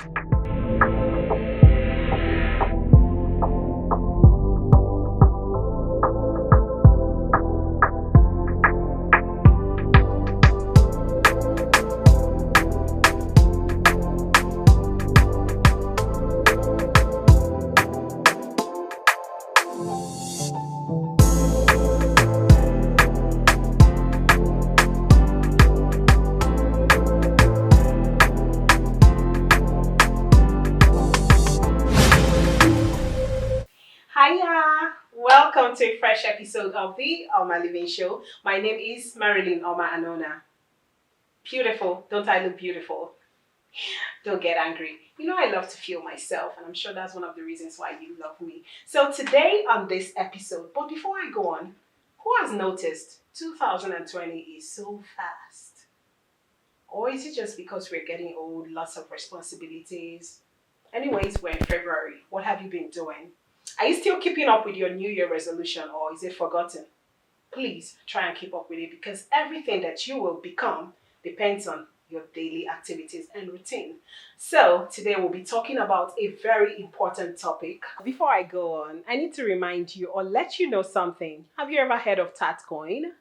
Hiya! Welcome to a fresh episode of the Alma Living Show. My name is Marilyn Anona. Beautiful. Don't I look beautiful? Don't get angry. You know I love to feel myself, and I'm sure that's one of the reasons why you love me. So today on this episode, but before I go on, who has noticed 2020 is so fast? Or is it just because we're getting old, lots of responsibilities? Anyways, we're in February. What have you been doing? Are you still keeping up with your New Year resolution, or is it forgotten? Please try and keep up with it, because everything that you will become depends on your daily activities and routine. So today we'll be talking about a very important topic. Before I go on, I need to remind you or let you know something. Have you ever heard of Tatcoin?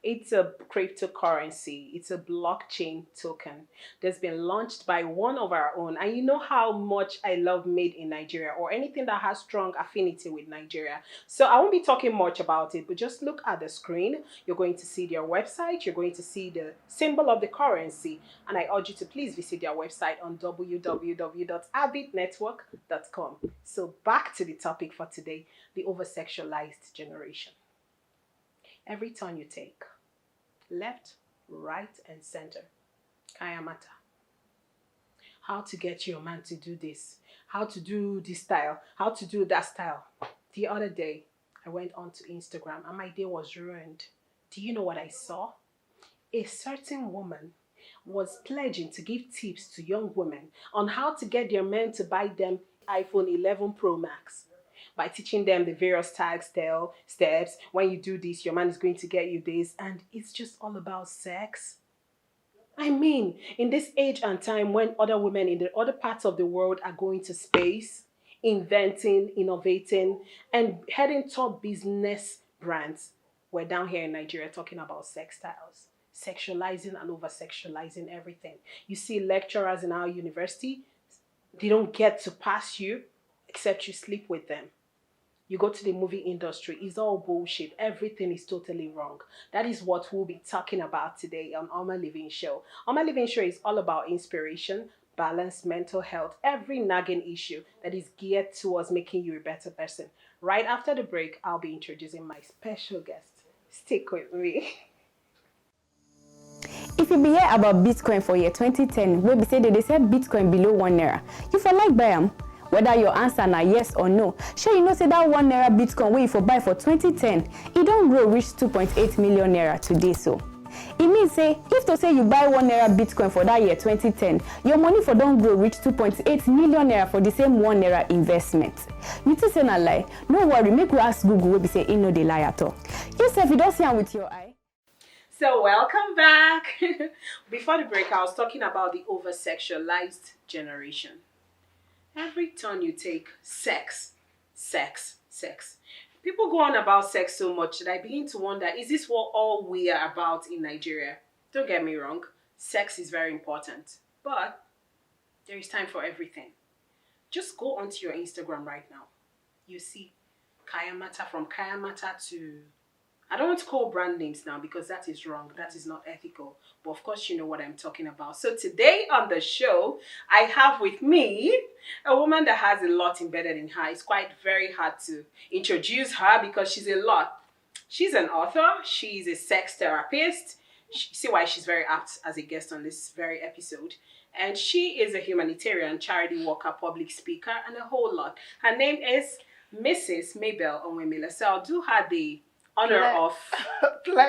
It's a cryptocurrency. It's a blockchain token that's been launched by one of our own. And you know how much I love made in Nigeria, or anything that has strong affinity with Nigeria. So I won't be talking much about it, but just look at the screen. You're going to see their website. You're going to see the symbol of the currency. And I urge you to please visit their website on www.abitnetwork.com. So back to the topic for today, the over-sexualized generation. Every turn you take, left, right, and center, Kayamata. How to get your man to do this, how to do this style, how to do that style. The other day, I went onto Instagram and my day was ruined. Do you know what I saw? A certain woman was pledging to give tips to young women on how to get their men to buy them iPhone 11 Pro Max. By teaching them the various steps. When you do this, your man is going to get you this. And it's just all about sex. I mean, in this age and time when other women in the other parts of the world are going to space, inventing, innovating, and heading top business brands, we're down here in Nigeria talking about sex styles, sexualizing and over-sexualizing everything. You see lecturers in our university, they don't get to pass you except you sleep with them. You go to the movie industry, it's all bullshit. Everything is totally wrong. That is what we'll be talking about today on Alma Living Show. Alma Living Show is all about inspiration, balance, mental health, every nagging issue that is geared towards making you a better person. Right after the break, I'll be introducing my special guest. Stick with me. If you be hear about Bitcoin for year 2010, where we say they sell Bitcoin below 1 naira, you for like buy them. Whether your answer na yes or no, sure you know say that 1 naira Bitcoin wey you for buy for 2010, it don't grow reach 2.8 million naira today so. It means say, if to say you buy 1 naira Bitcoin for that year 2010, your money for don't grow reach 2.8 million naira for the same 1 naira investment. You think say na lie? No worry, make we ask Google wey be say e no dey lie at all. You say if you don't see am with your eye. So welcome back. Before the break, I was talking about the over-sexualized generation. Every turn you take, sex. People go on about sex so much that I begin to wonder, is this what all we are about in Nigeria? Don't get me wrong, sex is very important, but there is time for everything. Just go onto your Instagram right now. You see Kayamata, from Kayamata to... I don't want to call brand names now because that is wrong. That is not ethical. But of course, you know what I'm talking about. So today on the show, I have with me a woman that has a lot embedded in her. It's quite very hard to introduce her because she's a lot. She's an author. She's a sex therapist. See why she's very apt as a guest on this very episode. And she is a humanitarian, charity worker, public speaker, and a whole lot. Her name is Mrs Mabel ONWUEMELE. So I'll do her the honor of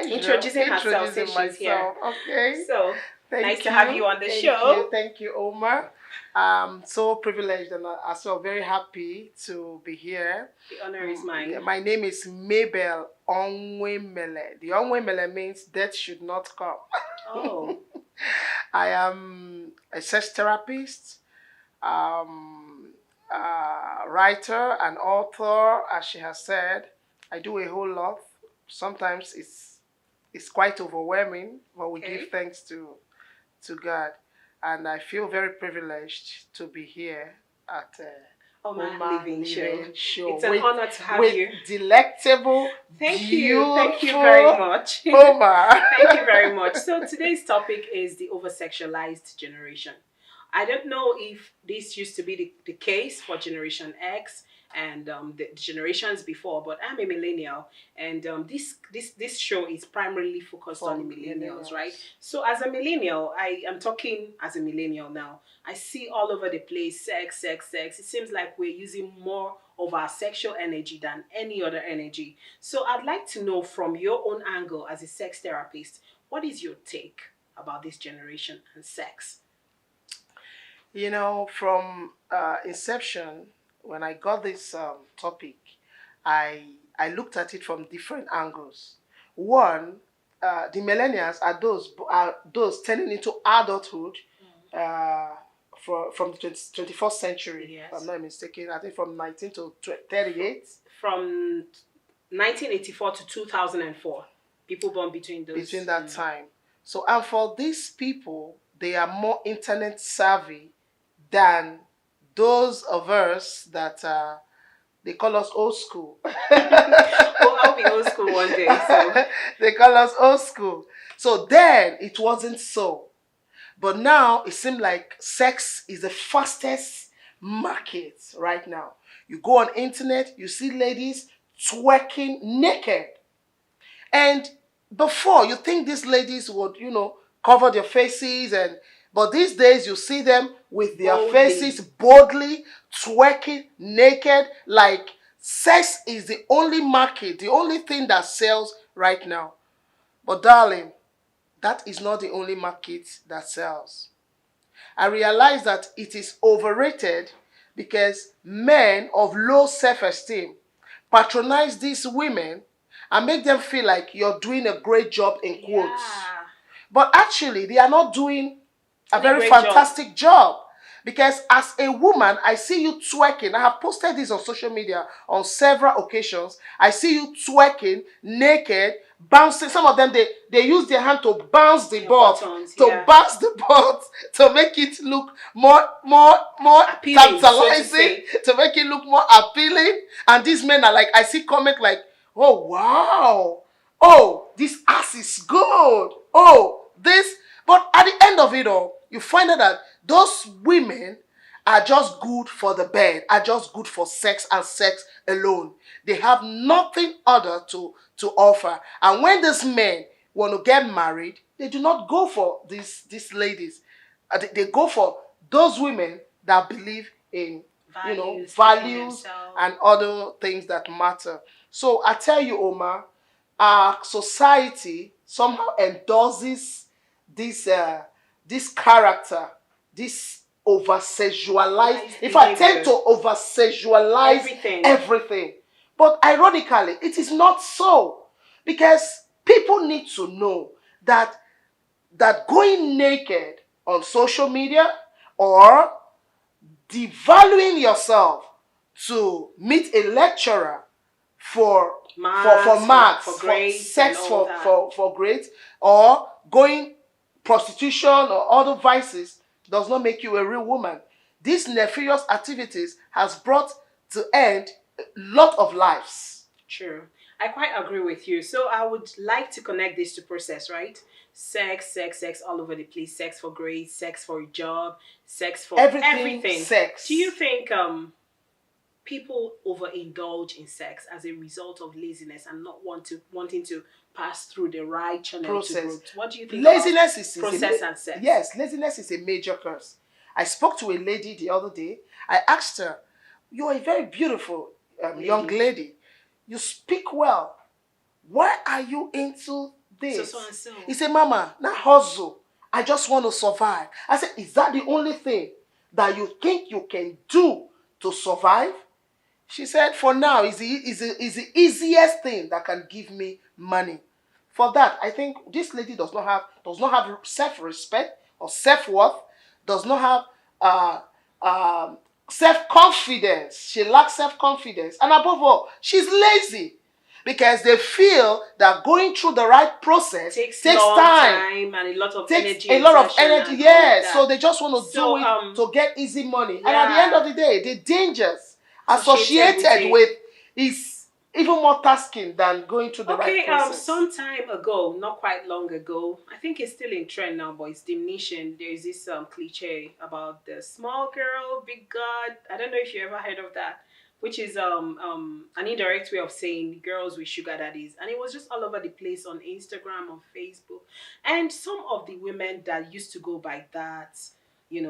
introducing herself since she's here. Okay. So nice to have you on the show. Thank you, Omar. I'm so privileged and also very happy to be here. The honor is mine. My name is Mabel ONWUEMELE. The ONWUEMELE means death should not come. Oh. I am a sex therapist. writer and author, as she has said. I do a whole lot. Sometimes it's quite overwhelming, but we give thanks to God. And I feel very privileged to be here at Oma Living Show. It's an with, honor to have with you. Delectable, Thank you very much. Oma. Thank you very much. So today's topic is the over-sexualized generation. I don't know if this used to be the case for Generation X and the generations before, but I'm a millennial, and this show is primarily focused on the millennials, right? So as a millennial, I am talking as a millennial now. I see all over the place sex, sex, sex. It seems like we're using more of our sexual energy than any other energy. So I'd like to know from your own angle as a sex therapist, what is your take about this generation and sex? You know, from inception, when I got this topic, I looked at it from different angles. One, the millennials are those turning into adulthood from the 21st century, yes. if I'm not mistaken. I think from 19 to 38. From 1984 to 2004. People born between those. Between that time. So, and for these people, they are more internet savvy than those of us that they call us old school. Well, I'll be old school one day. So. They call us old school. So then it wasn't so. But now it seems like sex is the fastest market right now. You go on internet, you see ladies twerking naked. And before, you think these ladies would, cover their faces, but these days you see them with their faces boldly twerking naked. Like sex is the only market, the only thing that sells right now. But darling, that is not the only market that sells. I realize that it is overrated because men of low self-esteem patronize these women and make them feel like you're doing a great job in quotes. Yeah. But actually, they are not doing a very fantastic job. Because as a woman, I see you twerking. I have posted this on social media on several occasions. I see you twerking, naked, bouncing. Some of them, they use their hand to bounce the butt, to make it look more appealing, tantalizing, to make it look more appealing. And these men are like, I see comment like, oh, wow. Oh, this ass is good. Oh, this. But at the end of it all, you find out that those women are just good for the bed, are just good for sex and sex alone. They have nothing other to offer. And when these men want to get married, they do not go for these ladies. They go for those women that believe in values and other things that matter. So I tell you, Omar, our society somehow endorses this character, this over-sexualized. If I tend to over-sexualize everything. But ironically, it is not so. Because people need to know that going naked on social media or devaluing yourself to meet a lecturer for marks, for grades, sex for grades, or going prostitution or other vices does not make you a real woman. These nefarious activities has brought to end a lot of lives. True. I quite agree with you. So I would like to connect this to process, right? Sex, sex, sex all over the place. Sex for grades, sex for a job, sex for everything. Sex. Do you think people overindulge in sex as a result of laziness and not wanting to pass through the right channel to growth? What do you think laziness is process and sex? Yes, laziness is a major curse. I spoke to a lady the other day. I asked her, "You are a very beautiful young lady. You speak well. Why are you into this?" So. He said, "Mama, now hustle. I just want to survive." I said, "Is that the only thing that you think you can do to survive?" She said, "For now, it's the easiest thing that can give me money." For that, I think this lady does not have self-respect or self-worth, does not have um, self-confidence. She lacks self-confidence. And above all, she's lazy. Because they feel that going through the right process takes time and a lot of energy. A lot of energy, yes. So they just want to So, do it to get easy money. yeah. And at the end of the day, the dangers associated with is even more tasking than going through the right process. Some time ago, not quite long ago, I think it's still in trend now, but it's diminishing. There's this cliche about the small girl, big God. I don't know if you ever heard of that, which is an indirect way of saying girls with sugar daddies. And it was just all over the place on Instagram, on Facebook. And some of the women that used to go by that,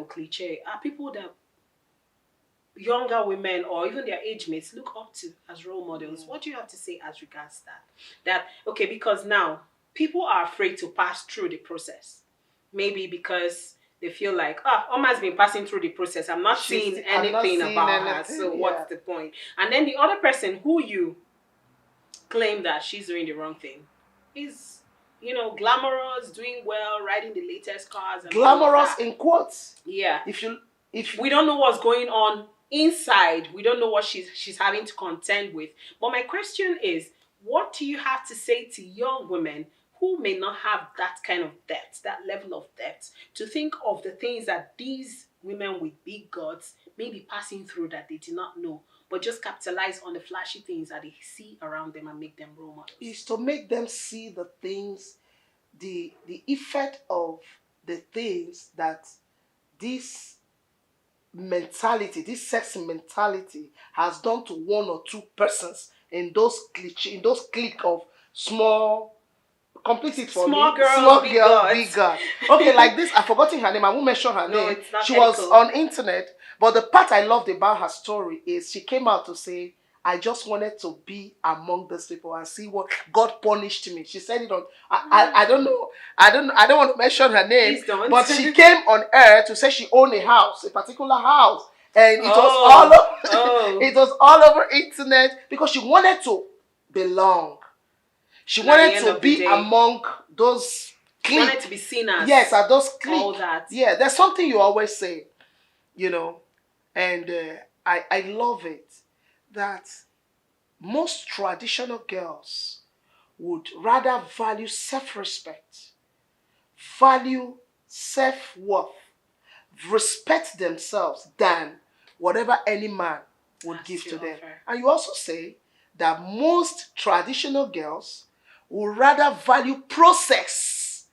cliche are people that younger women or even their age mates look up to as role models. What do you have to say as regards that? Okay, because now people are afraid to pass through the process. Maybe because they feel like, Oma's been passing through the process. I'm not seeing anything about her. So what's the point? And then the other person who you claim that she's doing the wrong thing is, glamorous, doing well, riding the latest cars. And glamorous in quotes. Yeah. If we don't know what's going on inside, we don't know what she's having to contend with. But my question is, what do you have to say to young women who may not have that kind of depth, that level of depth, to think of the things that these women with big guts may be passing through that they did not know, but just capitalize on the flashy things that they see around them and make them role models? Is to make them see the things, the effect of the things that this mentality, this sex mentality has done to one or two persons in those clique of small, complete it for small me. Girl, small big girl, God. big God. Okay, like this, I've forgotten her name. I won't mention her name. It's not she technical. was on internet, but the part I loved about her story is she came out to say, I just wanted to be among those people and see what God punished me. She said it on, I don't know. I don't want to mention her name. Please don't. But she came on air to say she owned a house, a particular house. And it was all over, it was all over internet because she wanted to belong. She wanted to be among those cliques. She wanted to be seen as. Yes, at those cliques. All that. Yeah, there's something you always say, and I love it. That most traditional girls would rather value self-respect, value self-worth, respect themselves than whatever any man would give to them. And you also say that most traditional girls would rather value process,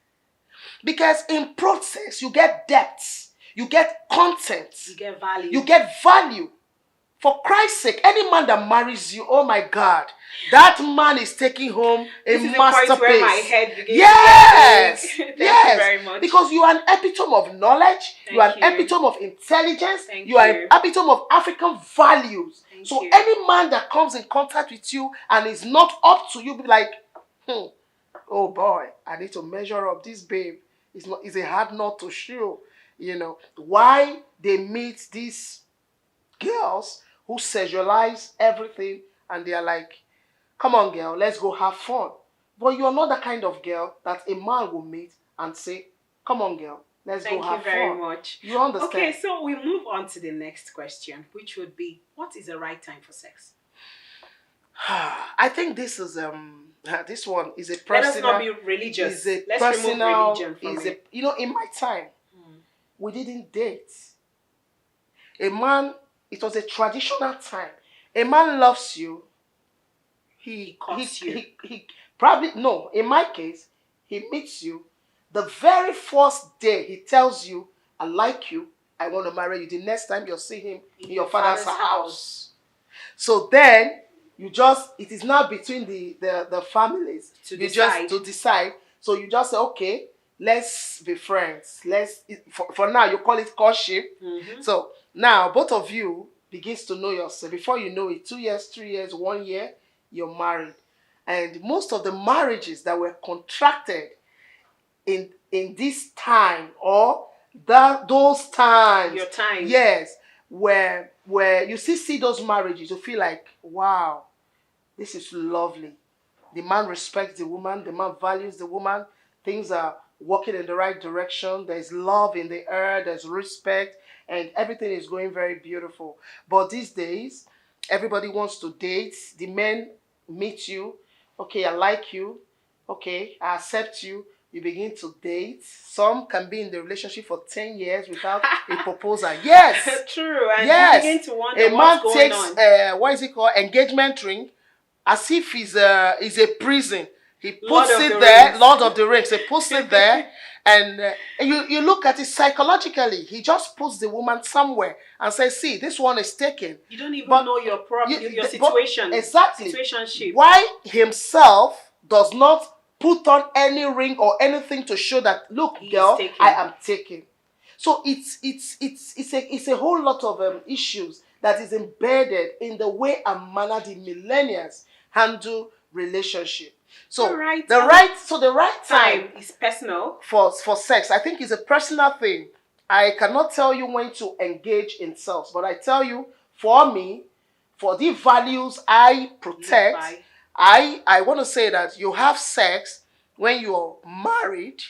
because in process you get depth, you get content, you get value. For Christ's sake, any man that marries you, oh my God, that man is taking home a masterpiece. Where my head begins. Yes, Thank you very much. Because you are an epitome of knowledge, you are an epitome of intelligence, you are an epitome of African values. So any man that comes in contact with you and is not up to you, be like, oh boy, I need to measure up. This babe is a hard nut to show. Why they meet these girls who sexualize everything and they are like, come on girl, let's go have fun. But you're not the kind of girl that a man will meet and say, come on girl, let's go have fun. Thank you very much. You understand? Okay, so we move on to the next question, which would be, what is the right time for sex? I think this is this one is a personal. Let us not be religious. Let's remove religion from it. In my time, we didn't date. A man, it was a traditional time. A man loves you. He probably, no, in my case, he meets you. The very first day he tells you, I like you, I want to marry you. The next time you'll see him in your father's house. So then, it is now between the families to decide. So you just say, okay, let's be friends. For now, you call it courtship. So now both of you begins to know yourself. Before you know it, 2 years, 3 years, 1 year, you're married. And most of the marriages that were contracted in this time or those times, your time, yes, where you see those marriages, you feel like, wow, this is lovely. The man respects the woman, the man values the woman, things are working in the right direction, there's love in the air, there's respect, and everything is going very beautiful. But these days, everybody wants to date. The men meet you. Okay, I like you. Okay, I accept you. You begin to date. Some can be in the relationship for 10 years without a proposal. Yes. True. And yes. you begin to wonder A man what's going takes, on. what is it called? Engagement ring, as if he's a prison. He puts it there, Rings. Lord of the Rings. He puts it there, and you look at it psychologically. He just puts the woman somewhere and says, "See, this one is taken." You don't even know your problem, your situation. Exactly. Situationship. Why himself does not put on any ring or anything to show that, look, girl, I am taken. So it's a whole lot of issues that is embedded in the way and manner the millennials handle relationship. So the right time is personal for sex. I think it's a personal thing. I cannot tell you when to engage in sex, but I tell you, for me, for the values I protect, I want to say that you have sex when you're married,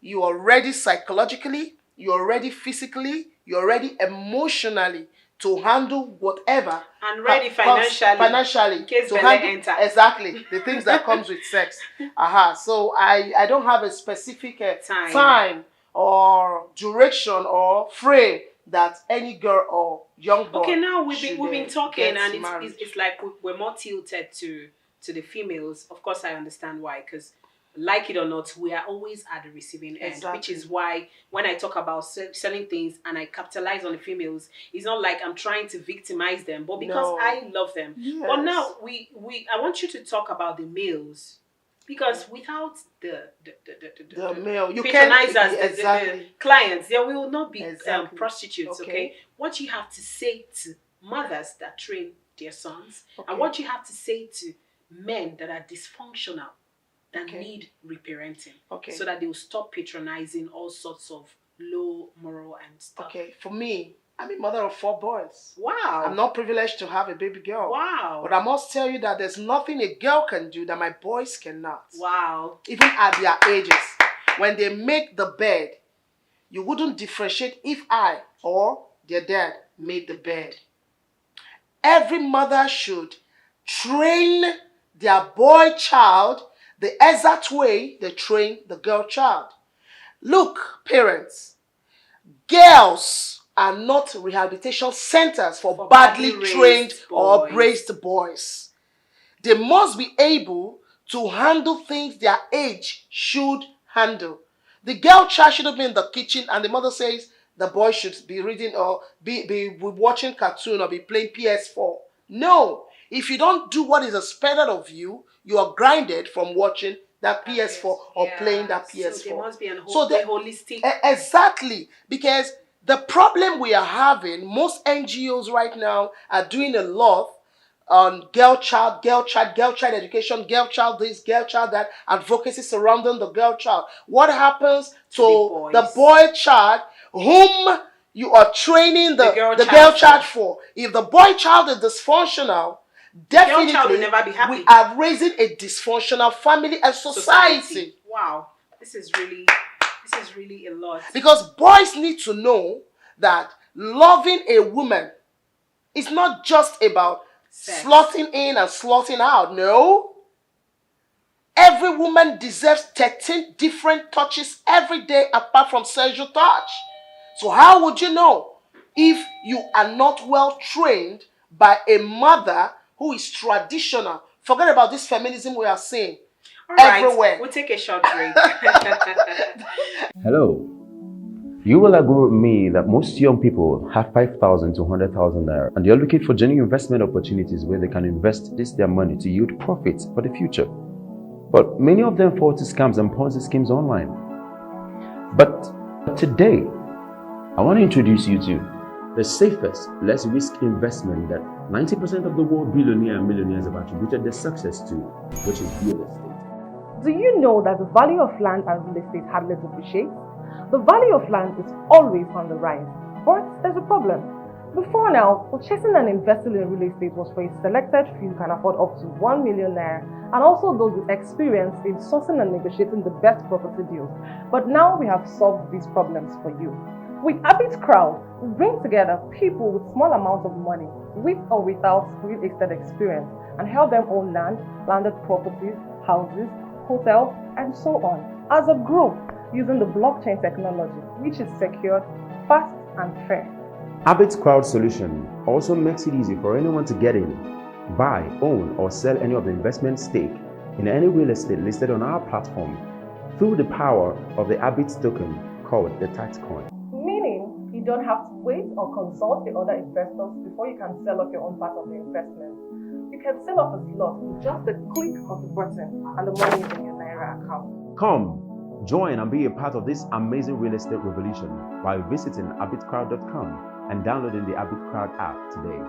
you are ready psychologically, you're ready physically, you're ready emotionally to handle whatever, and ready financially in case to handle exactly the things that comes with sex. So I don't have a specific time or duration or frame that any girl or young boy. Okay, now we've been talking, and it's like we're more tilted to the females. Of course, I understand why, because like it or not, we are always at the receiving end, which is why when I talk about selling things and I capitalize on the females, it's not like I'm trying to victimize them, but because I love them. Yes. But now I want you to talk about the males, because without the male, you patronizers, the clients, there will not be prostitutes. Okay, what you have to say to mothers that train their sons, and what you have to say to men that are dysfunctional, that need reparenting, so that they will stop patronizing all sorts of low moral and stuff. Okay, for me, I'm a mother of 4 boys. Wow. I'm not privileged to have a baby girl. Wow. But I must tell you that there's nothing a girl can do that my boys cannot. Wow. Even at their ages. When they make the bed, you wouldn't differentiate if I or their dad made the bed. Every mother should train their boy child the exact way they train the girl child. Look, parents, girls are not rehabilitation centers for badly trained or braced boys. They must be able to handle things their age should handle. The girl child shouldn't be in the kitchen and the mother says the boy should be reading or be watching cartoon or be playing PS4. No. If you don't do what is expected of you, you are grinded from watching that PS4 or playing that PS4. So there must be a holistic. Exactly. Because the problem we are having, most NGOs right now are doing a lot on girl child education, girl child this, girl child that, advocacy surrounding the girl child. What happens to the boy child whom you are training the girl child for? If the boy child is dysfunctional, definitely we are raising a dysfunctional family and society. Wow, this is really a lot. Because boys need to know that loving a woman is not just about slotting in and slotting out. No. Every woman deserves 13 different touches every day apart from sexual touch. So how would you know if you are not well trained by a mother who is traditional? Forget about this feminism we are seeing everywhere. We'll take a short break. Hello. You will agree with me that most young people have 5,000 to 100,000 naira and they're looking for genuine investment opportunities where they can invest their money to yield profits for the future. But many of them fall to scams and Ponzi schemes online. But today, I want to introduce you to the safest, less risk investment that 90% of the world billionaires and millionaires have attributed their success to, which is real estate. Do you know that the value of land and real estate hardly depreciates? The value of land is always on the rise, but there's a problem. Before now, purchasing and investing in real estate was for a selected few who can afford up to 1 million naira, and also those with experience in sourcing and negotiating the best property deals. But now we have solved these problems for you. With Habit Crowd, we bring together people with small amounts of money, with or without real estate experience, and help them own land, landed properties, houses, hotels, and so on. As a group, using the blockchain technology, which is secured, fast, and fair. Habit Crowd Solution also makes it easy for anyone to get in, buy, own, or sell any of the investment stake in any real estate listed on our platform through the power of the Habit token called the Coin. Meaning, you don't have to wait or consult the other investors before you can sell off your own part of the investment. You can sell off a slot with just the click of the button and the money is in your Naira account. Come, join and be a part of this amazing real estate revolution by visiting habitcrowd.com and downloading the Habit Crowd app today.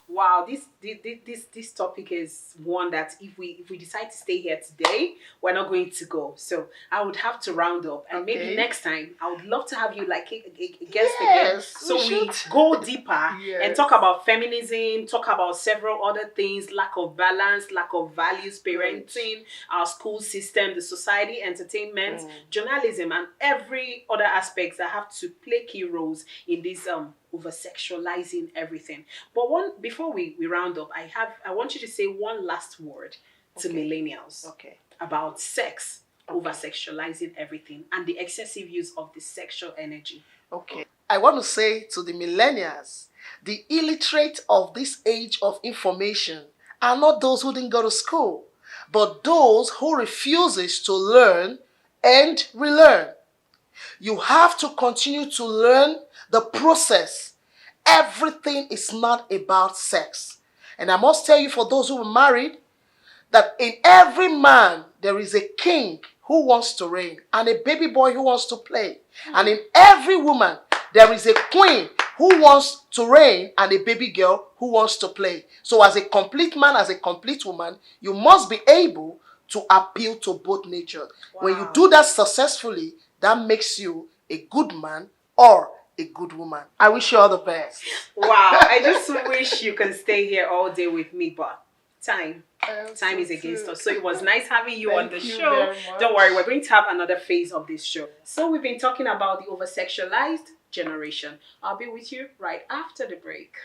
Wow, this topic is one that if we decide to stay here today, we're not going to go. So I would have to round up, and maybe next time I would love to have you like a guest again, so we go deeper and talk about feminism, talk about several other things, lack of balance, lack of values, parenting, our school system, the society, entertainment, journalism, and every other aspects that have to play key roles in this over-sexualizing everything. But before we round up, I want you to say one last word to millennials about sex, over-sexualizing everything, and the excessive use of the sexual energy. I want to say to the millennials, the illiterate of this age of information are not those who didn't go to school, but those who refuses to learn and relearn. You have to continue to learn the process. Everything is not about sex. And I must tell you, for those who are married, that in every man there is a king who wants to reign and a baby boy who wants to play. And in every woman there is a queen who wants to reign and a baby girl who wants to play. So as a complete man, as a complete woman, you must be able to appeal to both nature. When you do that successfully, that makes you a good man or a good woman. I wish you all the best. Wow, I just wish you can stay here all day with me, but time is against us. So it was nice having you on the show. Don't worry, we're going to have another phase of this show. So we've been talking about the over-sexualized generation. I'll be with you right after the break.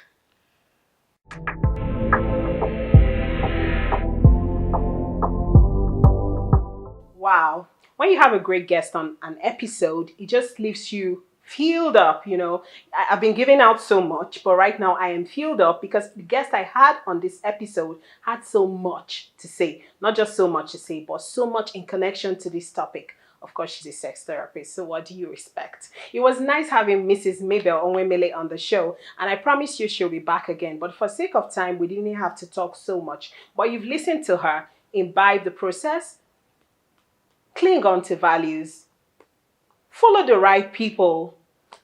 Wow. When you have a great guest on an episode, it just leaves you filled up, you know. I've been giving out so much, but right now I am filled up because the guest I had on this episode had so much to say. Not just so much to say, but so much in connection to this topic. Of course, she's a sex therapist, so what do you expect? It was nice having Mrs Mabel ONWUEMELE on the show, and I promise you she'll be back again. But for sake of time, we didn't have to talk so much. But you've listened to her, imbibe the process, cling on to values, follow the right people,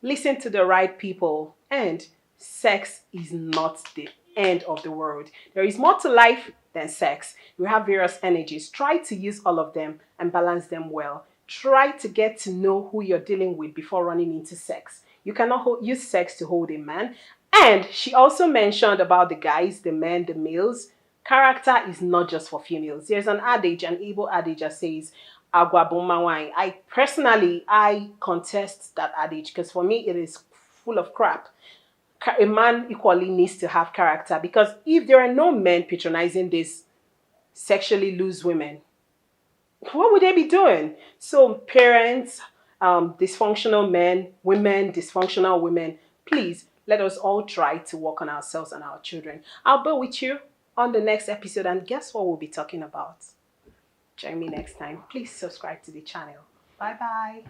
listen to the right people, and sex is not the end of the world. There is more to life than sex. We have various energies. Try to use all of them and balance them well. Try to get to know who you're dealing with before running into sex. You cannot use sex to hold a man. And she also mentioned about the guys, the men, the males. Character is not just for females. There's an adage, an Igbo adage that says, Agwa buma wine. I contest that adage because for me it is full of crap. A man equally needs to have character, because if there are no men patronizing these sexually loose women, what would they be doing? So parents, dysfunctional men, women, dysfunctional women, please let us all try to work on ourselves and our children. I'll be with you on the next episode, and guess what we'll be talking about? Join me next time. Please subscribe to the channel. Bye-bye.